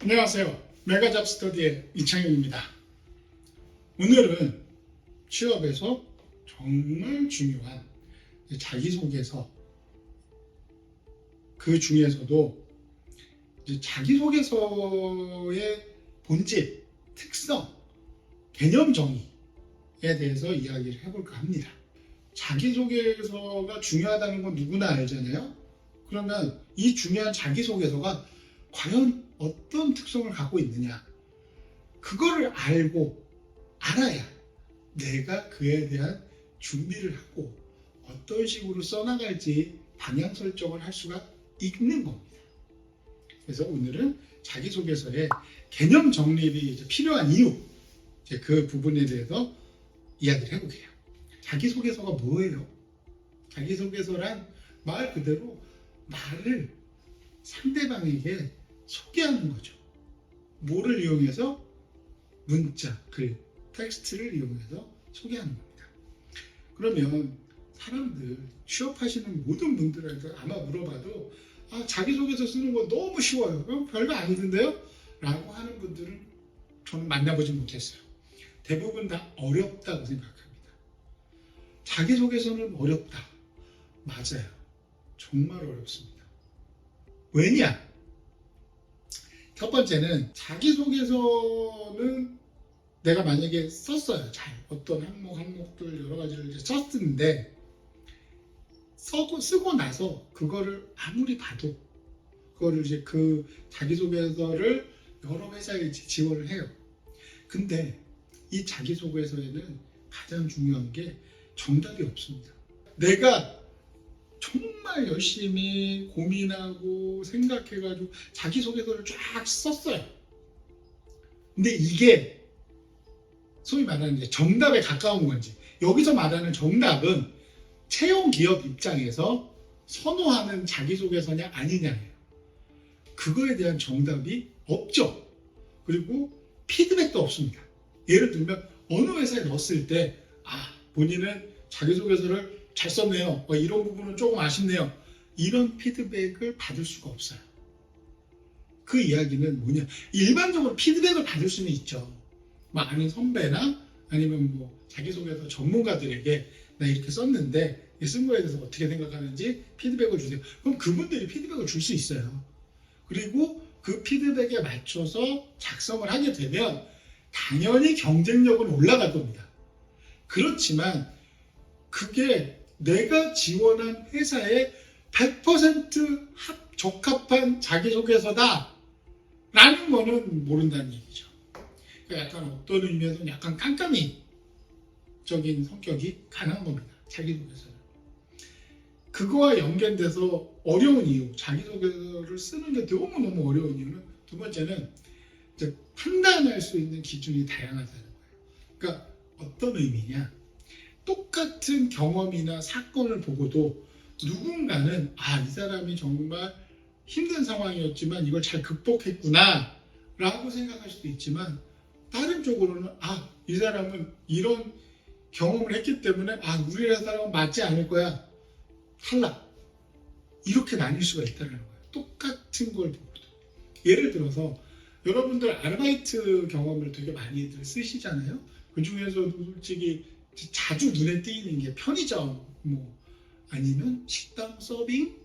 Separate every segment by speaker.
Speaker 1: 안녕하세요. 메가잡스터디의 이창현입니다. 오늘은 취업에서 정말 중요한 자기소개서, 그 중에서도 자기소개서의 본질, 특성, 개념 정의에 대해서 이야기를 해볼까 합니다. 자기소개서가 중요하다는 건 누구나 알잖아요. 그러면 이 중요한 자기소개서가 과연 어떤 특성을 갖고 있느냐, 그거를 알아야 내가 그에 대한 준비를 하고 어떤 식으로 써나갈지 방향 설정을 할 수가 있는 겁니다. 그래서 오늘은 자기소개서의 개념 정립이 필요한 이유, 그 부분에 대해서 이야기를 해보게요. 자기소개서가 뭐예요? 자기소개서란 말 그대로 나를 상대방에게 소개하는 거죠. 뭐를 이용해서? 문자, 글, 텍스트를 이용해서 소개하는 겁니다. 그러면 사람들, 취업하시는 모든 분들한테 아마 물어봐도 자기소개서 쓰는 거 너무 쉬워요. 별거 아니던데요? 라고 하는 분들은 저는 만나보지 못했어요. 대부분 다 어렵다고 생각합니다. 자기소개서는 어렵다. 맞아요. 정말 어렵습니다. 왜냐? 첫 번째는 자기소개서는 내가 만약에 썼어요. 잘 어떤 항목들 여러 가지를 썼는데 쓰고 나서 그거를 아무리 봐도 그거를 그 자기소개서를 여러 회사에 지원을 해요. 근데 이 자기소개서에는 가장 중요한 게 정답이 없습니다. 내가 정말 열심히 고민하고 생각해가지고 자기소개서를 쫙 썼어요. 근데 이게 소위 말하는 정답에 가까운 건지, 여기서 말하는 정답은 채용 기업 입장에서 선호하는 자기소개서냐 아니냐예요. 그거에 대한 정답이 없죠. 그리고 피드백도 없습니다. 예를 들면 어느 회사에 넣었을 때 본인은 자기소개서를 잘 썼네요. 이런 부분은 조금 아쉽네요. 이런 피드백을 받을 수가 없어요. 그 이야기는 뭐냐? 일반적으로 피드백을 받을 수는 있죠. 아는 선배나 아니면 자기소개서 전문가들에게 나 이렇게 썼는데 쓴 거에 대해서 어떻게 생각하는지 피드백을 주세요. 그럼 그분들이 피드백을 줄 수 있어요. 그리고 그 피드백에 맞춰서 작성을 하게 되면 당연히 경쟁력은 올라갈 겁니다. 그렇지만 그게 내가 지원한 회사에 100% 적합한 자기소개서다 라는 거는 모른다는 얘기죠. 그러니까 약간 어떤 의미에서는 약간 깜깜이적인 성격이 강한 겁니다. 자기소개서는. 그거와 연결돼서 어려운 이유, 자기소개서를 쓰는 게 너무너무 어려운 이유는 두 번째는 판단할 수 있는 기준이 다양하다는 거예요. 그러니까 어떤 의미냐? 똑같은 경험이나 사건을 보고도 누군가는 이 사람이 정말 힘든 상황이었지만 이걸 잘 극복했구나 라고 생각할 수도 있지만, 다른 쪽으로는 이 사람은 이런 경험을 했기 때문에 우리 회사랑은 맞지 않을 거야, 탈락, 이렇게 나뉠 수가 있다는 거예요. 똑같은 걸 보고도. 예를 들어서 여러분들 아르바이트 경험을 되게 많이들 쓰시잖아요. 그 중에서도 솔직히 자주 눈에 띄는 게 편의점, 아니면 식당, 서빙,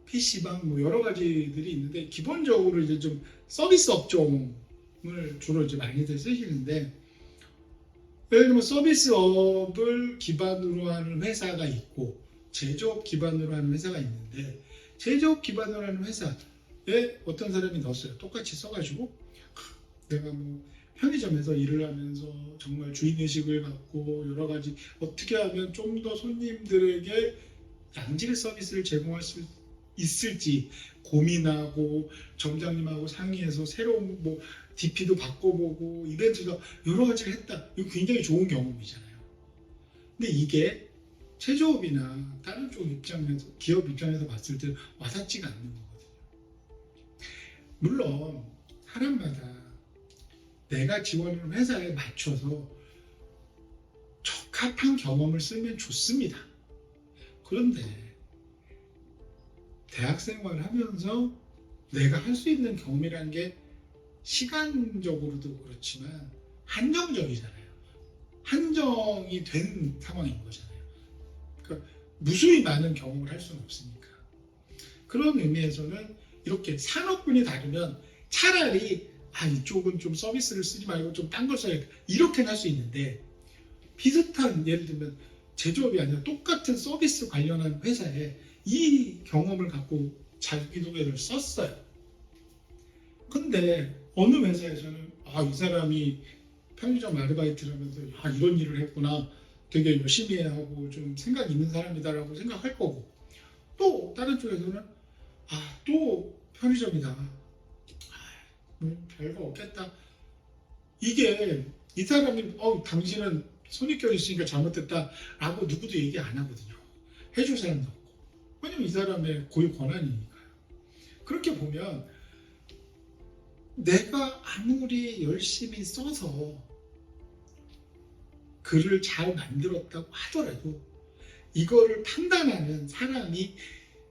Speaker 1: PC방, 여러 가지들이 있는데, 기본적으로 좀 서비스 업종을 주로 많이들 쓰시는데, 예를 들면 서비스업을 기반으로 하는 회사가 있고, 제조업 기반으로 하는 회사가 있는데, 제조업 기반으로 하는 회사에 어떤 사람이 넣었어요. 똑같이 써가지고, 내가 편의점에서 일을 하면서 정말 주인의식을 갖고 여러 가지 어떻게 하면 좀 더 손님들에게 양질 서비스를 제공할 수 있을지 고민하고 점장님하고 상의해서 새로운 DP도 바꿔보고 이벤트도 여러 가지를 했다. 이거 굉장히 좋은 경험이잖아요. 근데 이게 제조업이나 다른 쪽 입장에서, 기업 입장에서 봤을 때 와닿지가 않는 거거든요. 물론 사람마다 내가 지원하는 회사에 맞춰서 적합한 경험을 쓰면 좋습니다. 그런데 대학 생활을 하면서 내가 할 수 있는 경험이라는 게 시간적으로도 그렇지만 한정적이잖아요. 한정이 된 상황인 거잖아요. 그러니까 무수히 많은 경험을 할 수는 없으니까. 그런 의미에서는 이렇게 산업군이 다르면 차라리 이쪽은 좀 서비스를 쓰지 말고 좀 딴 걸 써야겠다 이렇게 할 수 있는데, 비슷한 예를 들면 제조업이 아니라 똑같은 서비스 관련한 회사에 이 경험을 갖고 자기소개를 썼어요. 근데 어느 회사에서는 이 사람이 편의점 아르바이트를 하면서 이런 일을 했구나, 되게 열심히 하고 좀 생각 있는 사람이다라고 생각할 거고, 또 다른 쪽에서는 또 편의점이다, 뭐 별거 없겠다, 이게 이 사람이 당신은 선입견이 있으니까 잘못됐다 라고 누구도 얘기 안 하거든요. 해줄 사람도 없고. 왜냐면 이 사람의 고유 권한이니까요. 그렇게 보면 내가 아무리 열심히 써서 글을 잘 만들었다고 하더라도 이거를 판단하는 사람이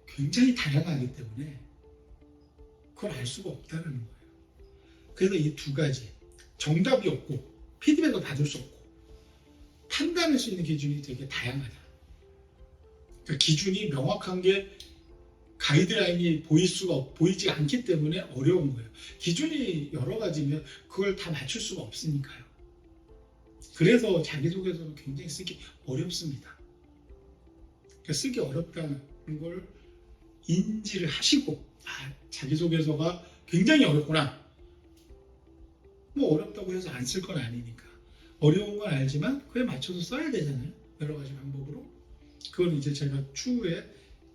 Speaker 1: 굉장히 다양하기 때문에 그걸 알 수가 없다는 거예요. 그래서 이 두 가지, 정답이 없고 피드백을 받을 수 없고 판단할 수 있는 기준이 되게 다양하다. 그러니까 기준이 명확한 게 가이드라인이 보이지 않기 때문에 어려운 거예요. 기준이 여러 가지면 그걸 다 맞출 수가 없으니까요. 그래서 자기소개서는 굉장히 쓰기 어렵습니다. 그러니까 쓰기 어렵다는 걸 인지를 하시고, 자기소개서가 굉장히 어렵구나. 뭐 어렵다고 해서 안 쓸 건 아니니까. 어려운 건 알지만 그에 맞춰서 써야 되잖아요. 여러 가지 방법으로. 그건 이제 제가 추후에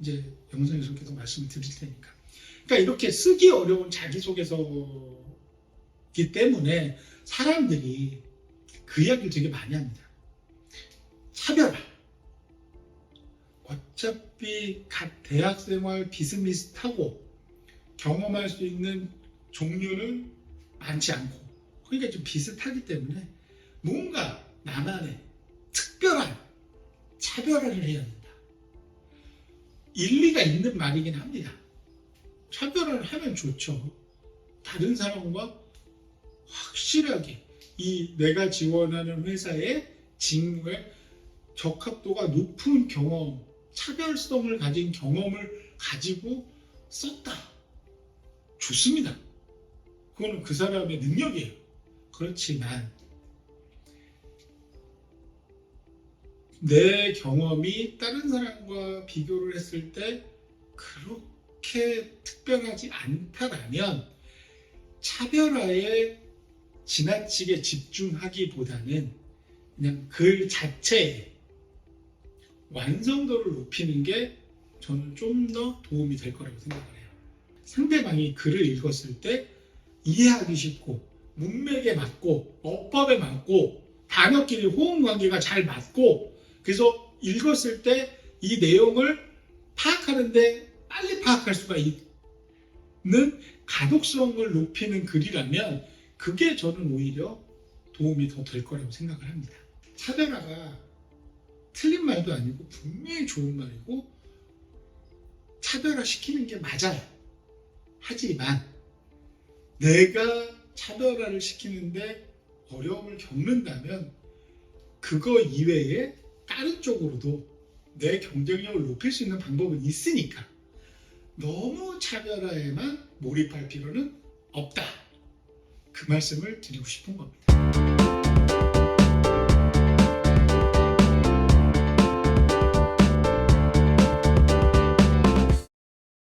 Speaker 1: 이제 영상에서 계속 말씀을 드릴 테니까. 그러니까 이렇게 쓰기 어려운 자기소개서이기 때문에 사람들이 그 이야기를 되게 많이 합니다. 차별화. 어차피 각 대학생활 비슷비슷하고 경험할 수 있는 종류는 많지 않고, 그러니까 좀 비슷하기 때문에 뭔가 나만의 특별한 차별화를 해야 된다. 일리가 있는 말이긴 합니다. 차별화를 하면 좋죠. 다른 사람과 확실하게 이 내가 지원하는 회사의 직무에 적합도가 높은 경험, 차별성을 가진 경험을 가지고 썼다. 좋습니다. 그거는 그 사람의 능력이에요. 그렇지만 내 경험이 다른 사람과 비교를 했을 때 그렇게 특별하지 않다라면 차별화에 지나치게 집중하기보다는 그냥 글 자체에 완성도를 높이는 게 저는 좀 더 도움이 될 거라고 생각을 해요. 상대방이 글을 읽었을 때 이해하기 쉽고 문맥에 맞고 어법에 맞고 단어끼리 호응 관계가 잘 맞고, 그래서 읽었을 때 이 내용을 파악하는데 빨리 파악할 수가 있는 가독성을 높이는 글이라면 그게 저는 오히려 도움이 더 될 거라고 생각을 합니다. 차별화가 틀린 말도 아니고 분명히 좋은 말이고 차별화 시키는 게 맞아요. 하지만 내가 차별화를 시키는데 어려움을 겪는다면 그거 이외에 다른 쪽으로도 내 경쟁력을 높일 수 있는 방법은 있으니까 너무 차별화에만 몰입할 필요는 없다. 그 말씀을 드리고 싶은 겁니다.